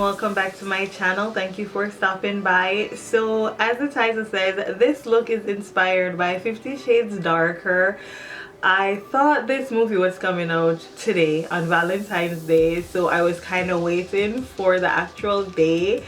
welcome back to my channel. Thank you for stopping by. So as the title says, this look is inspired by 50 Shades Darker. I thought this movie was coming out today on Valentine's Day, so I was kind of waiting for the actual day.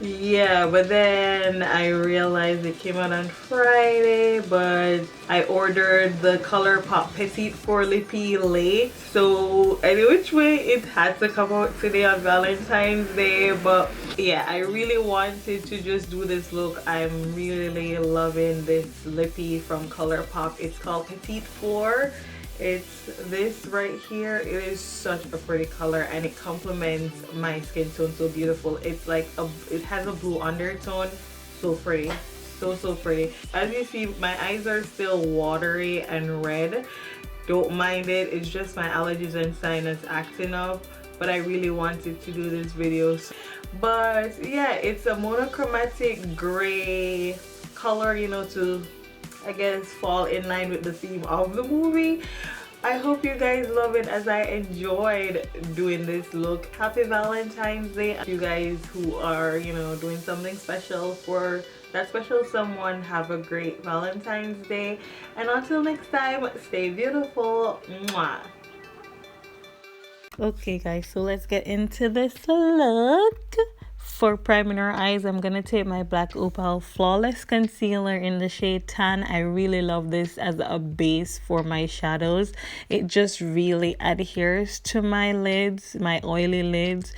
Yeah, but then I realized it came out on Friday, but I ordered the ColourPop Petit for Lippy late, so any which way it had to come out today on Valentine's Day. But yeah, I really wanted to just do this look. I'm really loving this Lippy from ColourPop. It's called Petit 4. It's this right here. It is such a pretty color and it complements my skin tone so beautiful. It's like it has a blue undertone. So pretty, so pretty. As you see, my eyes are still watery and red. Don't mind it, it's just my allergies and sinus acting up, but I really wanted to do this video. But yeah, it's a monochromatic gray color, you know, to I guess fall in line with the theme of the movie. I hope you guys love it as I enjoyed doing this look. Happy Valentine's Day. You guys who are, you know, doing something special for that special someone, have a great Valentine's Day. And until next time, stay beautiful. Mwah. Okay guys, so let's get into this look. For priming our eyes, I'm gonna take my black OPAL Flawless Concealer in the shade Tan. I really love this as a base for my shadows. It just really adheres to my lids, my oily lids,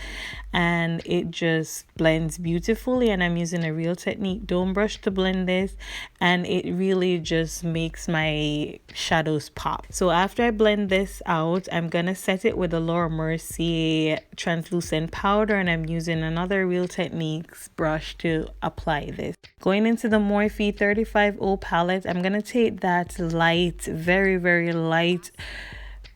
and it just blends beautifully. And I'm using a Real Technique Dome brush to blend this, and it really just makes my shadows pop. So after I blend this out, I'm gonna set it with a Laura Mercier translucent powder, and I'm using another Real Techniques brush to apply this. Going into the Morphe 35O palette, I'm gonna take that light, very light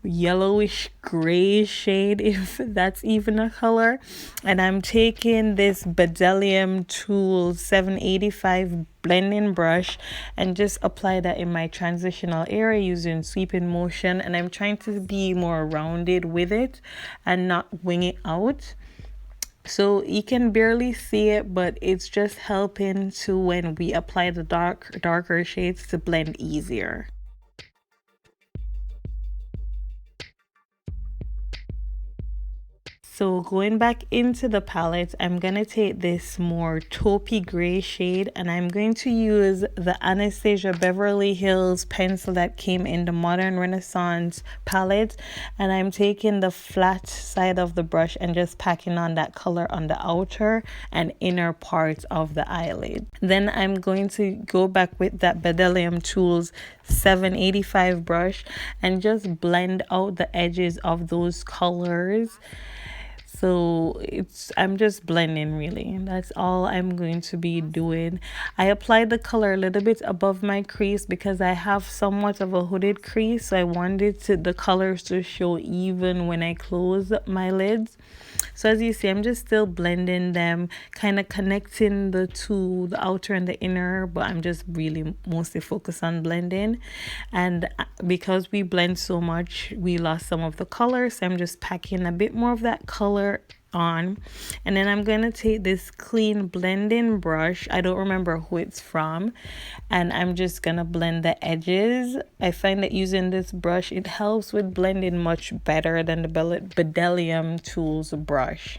yellowish gray shade, if that's even a color, and I'm taking this Bedelium Tool 785 blending brush and just apply that in my transitional area using sweeping motion, and I'm trying to be more rounded with it and not wing it out. So you can barely see it, but it's just helping to, when we apply the darker shades, to blend easier. So going back into the palette, I'm going to take this more taupey gray shade, and I'm going to use the Anastasia Beverly Hills pencil that came in the Modern Renaissance palette, and I'm taking the flat side of the brush and just packing on that color on the outer and inner parts of the eyelid. Then I'm going to go back with that Bedelium Tools 785 brush and just blend out the edges of those colors. So I'm just blending, really. That's all I'm going to be doing. I applied the color a little bit above my crease because I have somewhat of a hooded crease, so I wanted the colors to show even when I close my lids. So as you see, I'm just still blending them, kind of connecting the two, the outer and the inner, but I'm just really mostly focused on blending. And because we blend so much, we lost some of the color, so I'm just packing a bit more of that color on. And then I'm gonna take this clean blending brush, I don't remember who it's from, and I'm just gonna blend the edges. I find that using this brush, it helps with blending much better than the Bedelium Tools brush.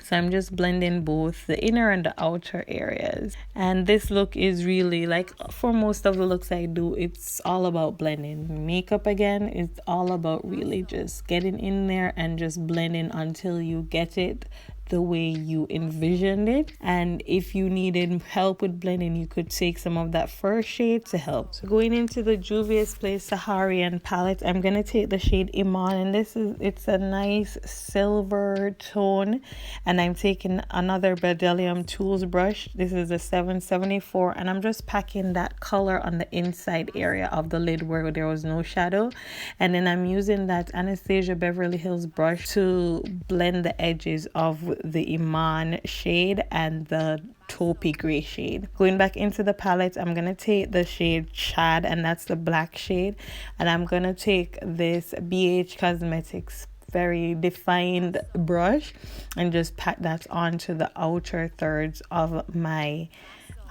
So I'm just blending both the inner and the outer areas. And this look is really, like for most of the looks I do, it's all about blending. Makeup, again, it's all about really just getting in there and just blending until you get it the way you envisioned it. And if you needed help with blending, you could take some of that first shade to help. So going into the JUVIA'S Saharian palette, I'm gonna take the shade Iman, and it's a nice silver tone, and I'm taking another Bedelium Tools brush. This is a 774, and I'm just packing that color on the inside area of the lid where there was no shadow, and then I'm using that Anastasia Beverly Hills brush to blend the edges of the Iman shade and the taupey gray shade. Going back into the palette, I'm gonna take the shade Chad, and that's the black shade, and I'm gonna take this BH Cosmetics very defined brush and just pat that onto the outer thirds of my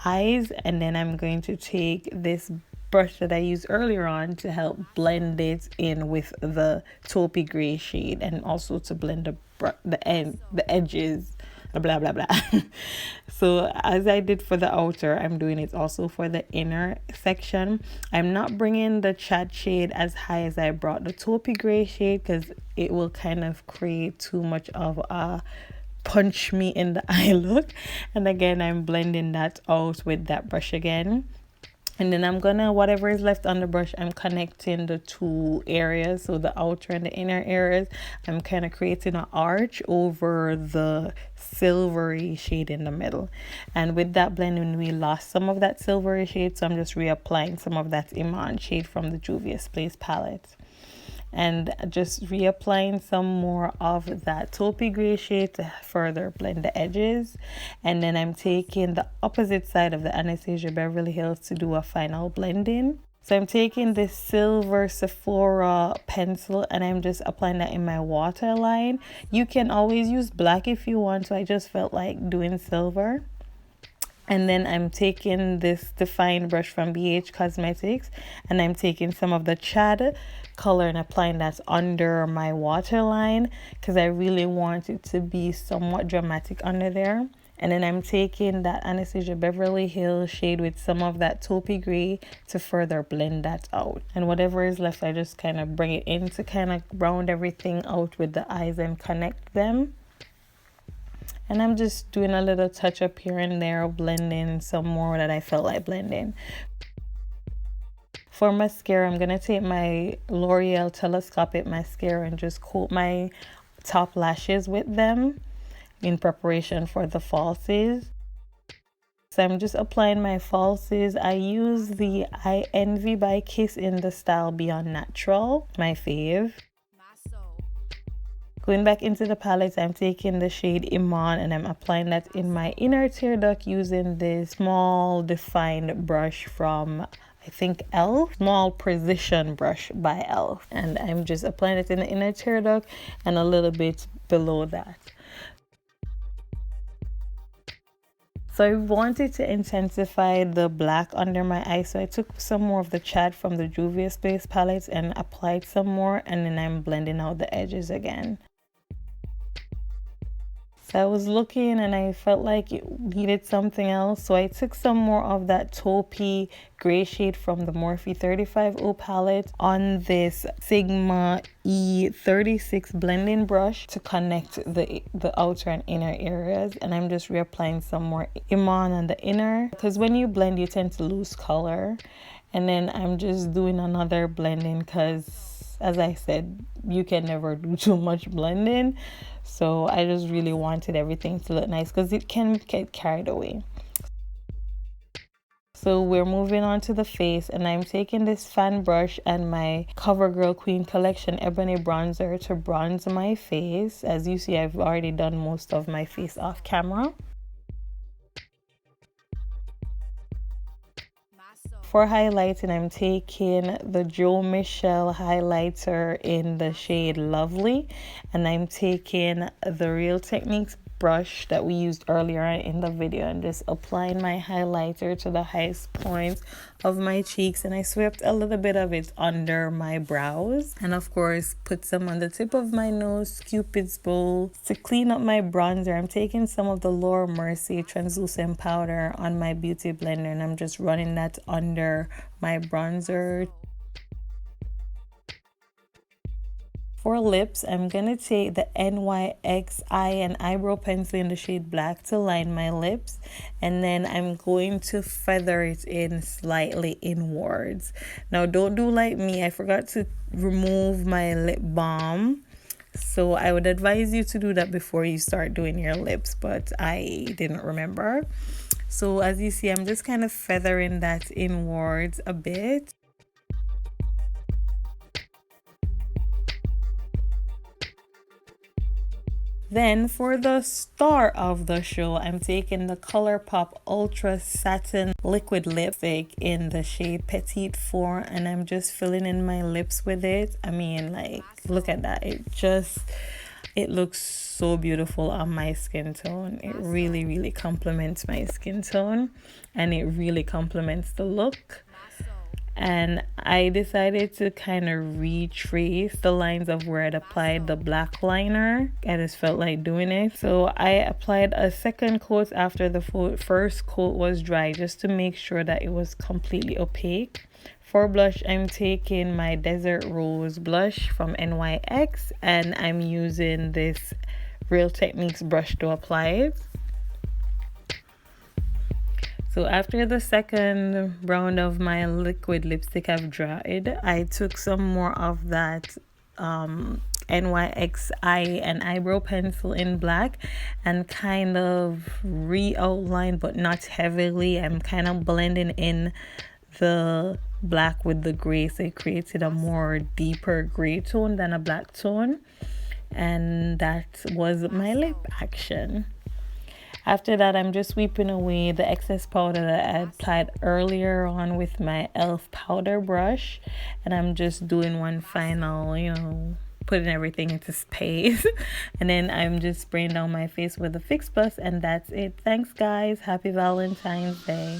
eyes. And then I'm going to take this brush that I used earlier on to help blend it in with the taupey gray shade, and also to blend the edges, blah blah blah. So as I did for the outer, I'm doing it also for the inner section. I'm not bringing the chat shade as high as I brought the taupey gray shade, because it will kind of create too much of a punch me in the eye look. And again, I'm blending that out with that brush again. And then I'm gonna, whatever is left on the brush, I'm connecting the two areas, so the outer and the inner areas. I'm kind of creating an arch over the silvery shade in the middle. And with that blending, we lost some of that silvery shade, so I'm just reapplying some of that Iman shade from the JUVIA'S palette. And just reapplying some more of that taupey gray shade to further blend the edges. And then I'm taking the opposite side of the Anastasia Beverly Hills to do a final blending. So I'm taking this silver Sephora pencil and I'm just applying that in my waterline. You can always use black if you want, so I just felt like doing silver. And then I'm taking this defined brush from BH Cosmetics and I'm taking some of the Chad color and applying that under my waterline, because I really want it to be somewhat dramatic under there. And then I'm taking that Anastasia Beverly Hills shade with some of that taupey gray to further blend that out. And whatever is left, I just kind of bring it in to kind of round everything out with the eyes and connect them. And I'm just doing a little touch up here and there, blending some more that I felt like blending. For mascara, I'm going to take my L'Oreal Telescopic mascara and just coat my top lashes with them in preparation for the falsies. So I'm just applying my falsies. I use the IENVY by Kiss in the style Beyond Natural, my fave. Going back into the palette, I'm taking the shade Iman and I'm applying that in my inner tear duct using this small defined brush from, I think, ELF, small precision brush by ELF. And I'm just applying it in the inner tear duct and a little bit below that. So I wanted to intensify the black under my eye, so I took some more of the Chad from the JUVIA'S palette and applied some more, and then I'm blending out the edges again. So I was looking and I felt like it needed something else, so I took some more of that taupey gray shade from the Morphe 35O palette on this Sigma E36 blending brush to connect the outer and inner areas. And I'm just reapplying some more Iman on the inner, because when you blend you tend to lose color. And then I'm just doing another blending because, as I said, you can never do too much blending. So I just really wanted everything to look nice because it can get carried away. So we're moving on to the face, and I'm taking this fan brush and my CoverGirl Queen Collection Ebony bronzer to bronze my face. As you see, I've already done most of my face off camera. For highlighting, I'm taking the Joe Michelle highlighter in the shade Lovely, and I'm taking the Real Techniques brush that we used earlier in the video and just applying my highlighter to the highest points of my cheeks, and I swept a little bit of it under my brows, and of course put some on the tip of my nose, Cupid's bow. To clean up my bronzer, I'm taking some of the Laura Mercier translucent powder on my beauty blender and I'm just running that under my bronzer. For lips, I'm going to take the NYX Eye and Eyebrow pencil in the shade Black to line my lips. And then I'm going to feather it in slightly inwards. Now, don't do like me. I forgot to remove my lip balm. So I would advise you to do that before you start doing your lips, but I didn't remember. So as you see, I'm just kind of feathering that inwards a bit. Then for the star of the show, I'm taking the ColourPop Ultra Satin Liquid Lipstick in the shade Petit 4, and I'm just filling in my lips with it. I mean, like, look at that. It looks so beautiful on my skin tone. It really, really complements my skin tone, and it really complements the look. And I decided to kind of retrace the lines of where I'd applied the black liner. I just felt like doing it. So I applied a second coat after the first coat was dry, just to make sure that it was completely opaque. For blush, I'm taking my Desert Rose blush from NYX, and I'm using this Real Techniques brush to apply it. So after the second round of my liquid lipstick have dried, I took some more of that NYX eye and eyebrow pencil in black and kind of re-outline, but not heavily. I'm kind of blending in the black with the gray, so it created a more deeper gray tone than a black tone. And that was my lip action. After that, I'm just sweeping away the excess powder that I applied earlier on with my e.l.f. powder brush. And I'm just doing one final, you know, putting everything into space. And then I'm just spraying down my face with a Fix Plus, and that's it. Thanks, guys. Happy Valentine's Day.